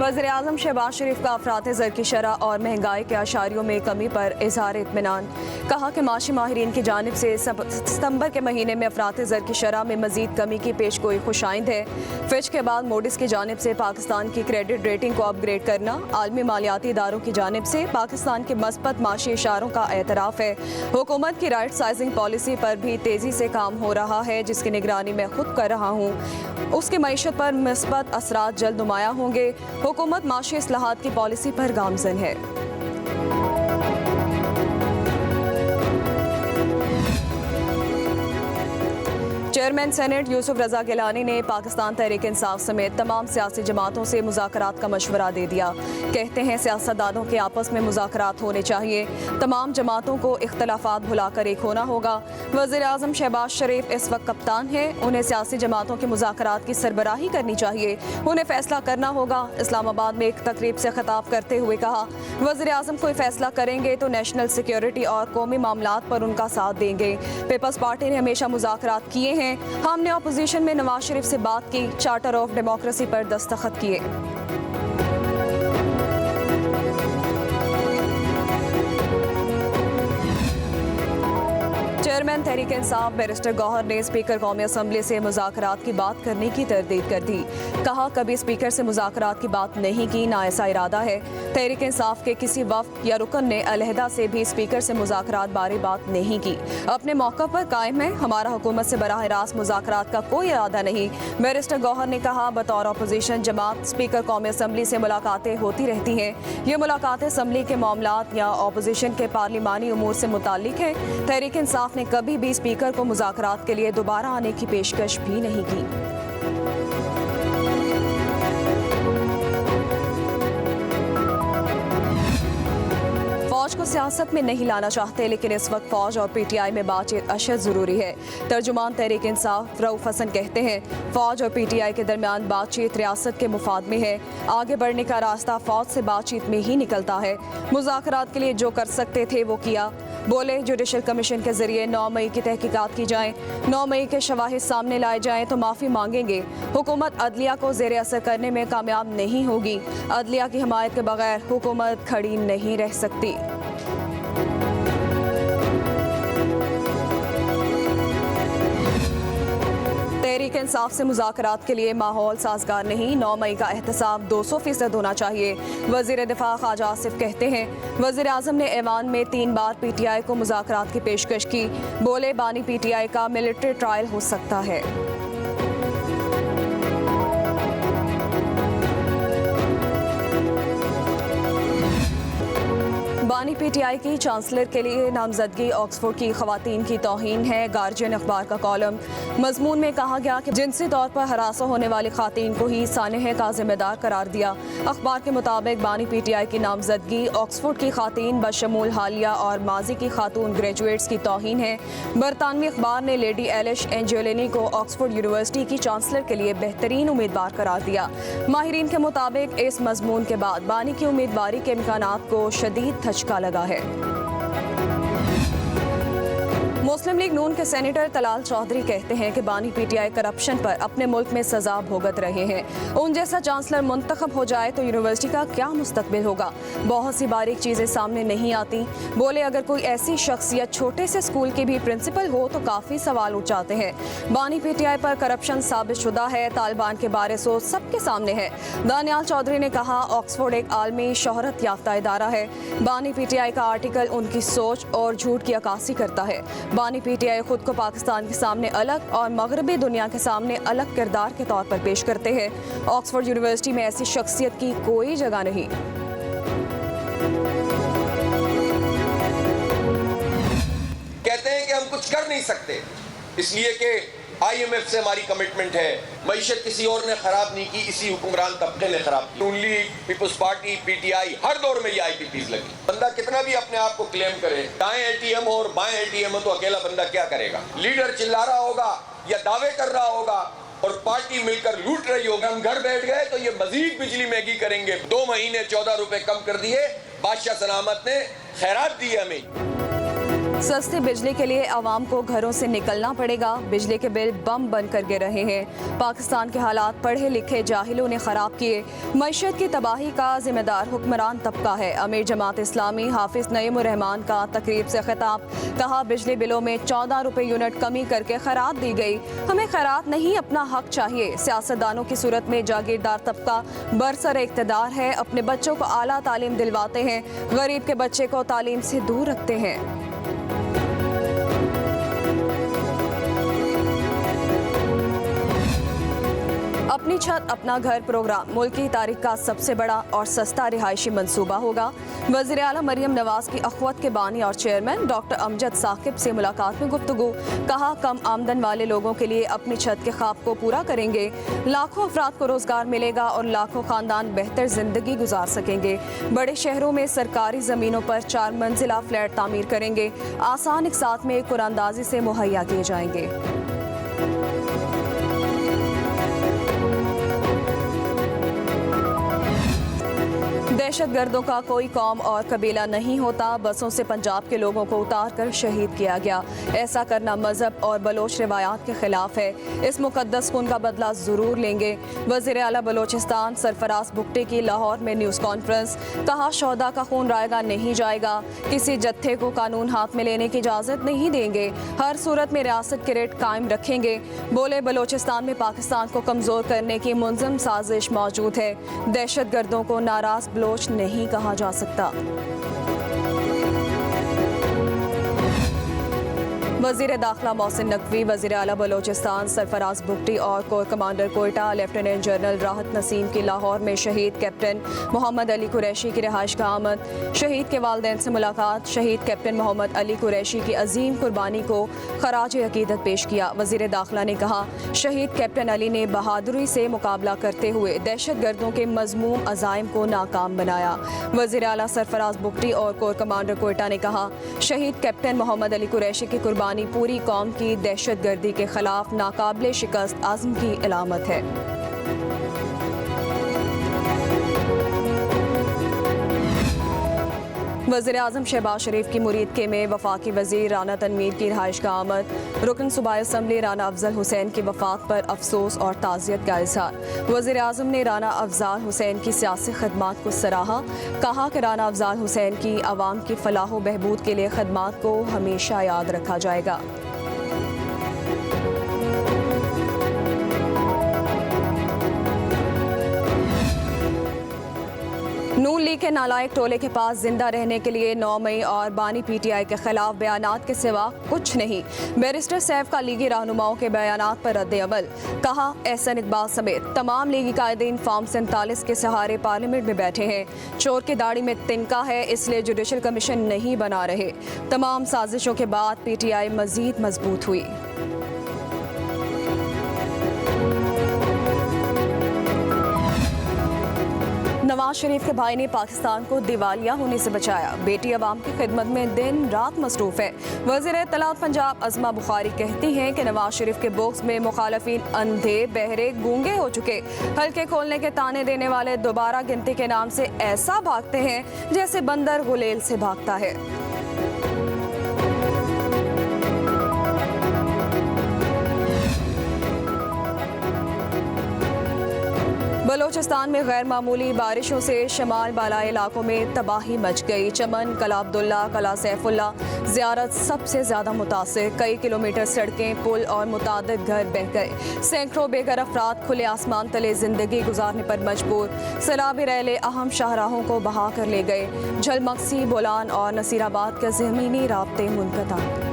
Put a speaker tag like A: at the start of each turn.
A: वज़ीर-ए-आज़म शहबाज शरीफ का अफरात ज़र की शरह और महंगाई के अशारियों में कमी पर इज़हार इत्मीनान। कहा कि माशी माहिरीन की जानिब से सितंबर के महीने में अफरात ज़र की शरह में मज़ीद कमी की पेशगोई खुशाइंद है। फिच के बाद मोडिस की जानिब से पाकिस्तान की क्रेडिट रेटिंग को अपग्रेड करना, आलमी मालियाती इदारों की जानिब से पाकिस्तान के मस्बत माशी इशारों का एतराफ़ है। हुकूमत की राइट साइजिंग पॉलिसी पर भी तेज़ी से काम हो रहा है, जिसकी निगरानी मैं खुद कर रहा हूँ। उसकी मईशत पर मस्बत असरात जल्द नुमायां होंगे। हुकूमत माशी इस्लाहात की पॉलिसी पर गामज़न है। चेयरमैन सेनेट यूसुफ रजा गिलानी ने पाकिस्तान तहरीक इंसाफ समेत तमाम सियासी जमातों से मुज़ाकरात का मशवरा दे दिया। कहते हैं सियासतदानों के आपस में मुज़ाकरात होने चाहिए, तमाम जमातों को इख्तलाफात भुलाकर एक होना होगा। वज़ीर-ए-आज़म शहबाज शरीफ इस वक्त कप्तान हैं, उन्हें सियासी जमातों के मुज़ाकरात की सरबराही करनी चाहिए, उन्हें फैसला करना होगा। इस्लामाबाद में एक तकरीब से खिताब करते हुए कहा, वज़ीर-ए-आज़म कोई फैसला करेंगे तो नेशनल सिक्योरिटी और कौमी मामलात पर उनका साथ देंगे। पीपल्स पार्टी ने हमेशा मुज़ाकरात किए हैं। हमने अपोजिशन में नवाज शरीफ से बात की, चार्टर ऑफ डेमोक्रेसी पर दस्तखत किए। चेयरमैन तहरीक इंसाफ बैरिस्टर गौहर ने स्पीकर कौमी असम्बली से मुज़ाकरात की बात करने की तरदीद कर दी। कहा, कभी स्पीकर से मुज़ाकरात की बात नहीं की, ना ऐसा इरादा है। तहरीक इंसाफ के किसी वफ़द या रुकन ने अलहदा से भी स्पीकर से मुज़ाकरात बारे बात नहीं की। अपने मौक़िफ़ पर कायम है, हमारा हुकूमत से बराह रास्त मुज़ाकरात का कोई इरादा नहीं। बैरिस्टर गौहर ने कहा, बतौर अपोजिशन जमात स्पीकर कौमी असम्बली से मुलाकातें होती रहती हैं। ये मुलाकातें असम्बली के मामलात या अपोजिशन के पार्लिमानी उमूर से मुताल्लिक हैं। तहरीक इंसाफ ने कभी भी स्पीकर को मुज़ाकरात के लिए दोबारा आने की पेशकश भी नहीं की। फौज को सियासत में नहीं लाना चाहते, लेकिन इस वक्त फौज और पीटीआई में बातचीत अशद ज़रूरी है। तर्जुमान तहरीक इंसाफ रऊफ हसन कहते हैं, फौज और पीटीआई के दरमियान बातचीत रियासत के मुफाद में है। आगे बढ़ने का रास्ता फौज से बातचीत में ही निकलता है। मुज़ाकरात के लिए जो कर सकते थे वो किया। बोले, जुडिशल कमीशन के जरिए 9 मई की तहकीकात की जाएं, 9 मई के शवाहिद सामने लाए जाएं तो माफ़ी मांगेंगे। हुकूमत अदलिया को ज़ेर असर करने में कामयाब नहीं होगी। अदलिया की हिमायत के बगैर हुकूमत खड़ी नहीं रह सकती। तहरीक इंसाफ से मुज़ाकरात के लिए माहौल साजगार नहीं, 9 मई का एहतसाब 200% होना चाहिए। वज़ीर दिफा ख्वाजा आसिफ कहते हैं, वज़ीर-ए-आज़म ने ऐवान में 3 बार पीटीआई को मुज़ाकरात की पेशकश की। बोले, बानी पीटीआई का मिलिट्री ट्रायल हो सकता है। बानी पीटीआई की चांसलर के लिए नामजदगी ऑक्सफोर्ड की खवातीन की तौहीन है। गार्जियन अखबार का कॉलम मजमून में कहा गया कि जिनसी तौर पर हरासा होने वाली खातून को ही सानह का जिम्मेदार करार दिया। अखबार के मुताबिक बानी पीटीआई की नामजदगी ऑक्सफोर्ड की खातून बशमूल हालिया और माजी की खातून ग्रेजुएट्स की तौहीन है। बरतानवी अखबार ने लेडी एलिश एंजेलिनी को ऑक्सफोर्ड यूनिवर्सिटी की चांसलर के लिए बेहतरीन उम्मीदवार करार दिया। माहिरीन के मुताबिक इस मजमून के बाद बानी की उम्मीदवारी के इम्कानात को शदीद धचका लगा है। मुस्लिम लीग नून के सेनेटर तलाल चौधरी कहते हैं कि बानी पीटीआई करप्शन पर अपने मुल्क में सजा भुगत रहे हैं। उन जैसा चांसलर मुंतखब हो जाए तो यूनिवर्सिटी का क्या मुस्तकबिल होगा। बहुत सी बारीक चीज़ें सामने नहीं आती। बोले, अगर कोई ऐसी शख्सियत छोटे से स्कूल की भी प्रिंसिपल हो तो काफ़ी सवाल उठ जाते हैं। बानी पीटीआई पर करप्शन साबित शुदा है। तालिबान के बारे सोच सबके सामने है। दानियाल चौधरी ने कहा, ऑक्सफोर्ड एक आलमी शोहरत याफ्ता इदारा है। बानी पीटीआई का आर्टिकल उनकी सोच और झूठ की अक्कासी करता है। बानी पीटीआई खुद को पाकिस्तान के सामने अलग और मगरबी दुनिया के सामने अलग किरदार के तौर पर पेश करते हैं। ऑक्सफोर्ड यूनिवर्सिटी में ऐसी शख्सियत की कोई जगह नहीं।
B: कहते हैं कि हम कुछ कर नहीं सकते, इसलिए कि IMF से हमारी कमिटमेंट है। मईशत किसी और ने खराब नहीं की, इसी हुक्मरान तबके ने खराब की। नून लीग, पीपल्स पार्टी, पीटीआई, हर दौर में ये IPPs लगी। बंदा कितना भी अपने आप को क्लेम करे, दाएं ATM हो और बाएं ATM हो, तो अकेला बंदा क्या करेगा। लीडर चिल्ला रहा होगा या दावे कर रहा होगा और पार्टी मिलकर लूट रही होगी। हम घर बैठ गए तो ये मजीद बिजली महंगी करेंगे। 2 महीने 14 रुपए कम कर दिए। बादशाह सलामत ने खैरात दी हमें।
A: सस्ती बिजली के लिए आवाम को घरों से निकलना पड़ेगा। बिजली के बिल बम बनकर गिर रहे हैं। पाकिस्तान के हालात पढ़े लिखे जाहिलों ने खराब किए। मईशत की तबाही का जिम्मेदार हुक्मरान तबका है। अमीर जमात इस्लामी हाफिज नईमुर रहमान का तकरीब से खिताब। कहा बिजली बिलों में 14 रुपए यूनिट कमी करके खैरात दी गई। हमें खैरात नहीं, अपना हक चाहिए। सियासतदानों की सूरत में जागीरदार तबका बरसर इक़्तिदार है। अपने बच्चों को आला तालीम दिलवाते हैं, गरीब के बच्चे को तालीम से दूर रखते हैं। अपनी छत अपना घर प्रोग्राम मुल्क की तारीख का सबसे बड़ा और सस्ता रिहायशी मंसूबा होगा। वज़ीर आला मरियम नवाज की अखवत के बानी और चेयरमैन डॉक्टर अमजद साकिब से मुलाकात में गुफ्तगू। कहा कम आमदन वाले लोगों के लिए अपनी छत के ख्वाब को पूरा करेंगे। लाखों अफराद को रोजगार मिलेगा और लाखों खानदान बेहतर जिंदगी गुजार सकेंगे। बड़े शहरों में सरकारी जमीनों पर 4 मंजिला फ्लैट तामीर करेंगे। आसान इकसात में कुरानदाजी से मुहैया किए जाएंगे। दहशतगर्दों का कोई कौम और कबीला नहीं होता। बसों से पंजाब के लोगों को उतार कर शहीद किया गया। ऐसा करना मजहब और बलोच रिवायात के खिलाफ है। इस मुकद्दस खून का बदला जरूर लेंगे। वज़ीर आला बलोचिस्तान सरफराज भुट्टो की लाहौर में न्यूज़ कॉन्फ्रेंस। कहा शोहदा का खून रायगा नहीं जाएगा। किसी जत्थे को कानून हाथ में लेने की इजाज़त नहीं देंगे। हर सूरत में रियासत के रेट कायम रखेंगे। बोले बलोचिस्तान में पाकिस्तान को कमज़ोर करने की मुंज़म साजिश मौजूद है। दहशतगर्दों को नाराज बलोच नहीं कहा जा सकता। वज़ीर दाखिला मोहसिन नकवी, वज़ीर आला बलोचिस्तान सरफराज भुट्टो और core commander Quetta lieutenant general राहत नसीम की लाहौर में शहीद कैप्टन मोहम्मद अली कुरैशी की रिहाइश का आमद। शहीद के वालिदैन से मुलाकात। शहीद कैप्टन मोहम्मद अली कुरैशी की अजीम कुर्बानी को खराज अकीदत पेश किया। वज़ीर दाखिला ने कहा शहीद कैप्टन अली ने बहादुरी से मुकाबला करते हुए दहशतगर्दों के मज़मूम अज़ाइम को नाकाम बनाया। वज़ीर आला सरफराज भुट्टो और कोर कमांडर कोयटा ने कहा शहीद कैप्टन मोहम्मद अली कुरैशी की कुर्बानी पूरी कौम की दहशतगर्दी के खिलाफ नाकाबिले शिकस्त आज़म की अलामत है। वज़ीर आज़म शहबाज शरीफ की मुरीदके में वफाकी वज़ीर राना तनवीर की रिहाइश का आमद। रुकन सूबाई असम्बली राना अफजल हुसैन की वफ़ात पर अफसोस और ताज़ियत का इज़हार। वज़ीर आज़म ने राना अफजल हुसैन की सियासी खदमात को सराहा। कहा कि राना अफजल हुसैन की आवाम की फलाह व बहबूद के लिए खदमात को हमेशा याद रखा जाएगा। नून लीग के नालायक टोले के पास जिंदा रहने के लिए 9 मई और बानी पीटीआई के खिलाफ बयानात के सिवा कुछ नहीं। बैरिस्टर सैफ का लीगी रहनुमाओं के बयानात पर रद्द अमल। कहा एहसन इकबाल समेत तमाम लीगी कायदीन फॉर्म 47 के सहारे पार्लियामेंट में बैठे हैं। चोर की दाढ़ी में तिनका है, इसलिए जुडिशल कमीशन नहीं बना रहे। तमाम साजिशों के बाद पीटीआई मजीद मजबूत हुई। नवाज शरीफ के भाई ने पाकिस्तान को दिवालिया होने से बचाया। बेटी अवाम की खिदमत में दिन रात मसरूफ है। वज़ीर इत्तलात पंजाब अज़मा बुखारी कहती हैं कि नवाज शरीफ के बॉक्स में मुखालफिन अंधे बहरे गूंगे हो चुके। हल्के खोलने के ताने देने वाले दोबारा गिनती के नाम से ऐसा भागते हैं जैसे बंदर गुलेल से भागता है। बलोचिस्तान में गैर मामूली बारिशों से शमाल बालाई इलाकों में तबाही मच गई। चमन, कला अब्दुल्ला, कला सैफुल्ला, ज़ियारत सबसे ज़्यादा मुतासिर। कई किलोमीटर सड़कें, पुल और मुतादिद घर बह गए। सैकड़ों बेघर अफराद खुले आसमान तले ज़िंदगी गुजारने पर मजबूर। सैलाबी रैले अहम शाहराहों को बहा कर ले गए। झलमक्सी, बोलान और नसीराबाद के ज़मीनी राब्ते मुनक़ता।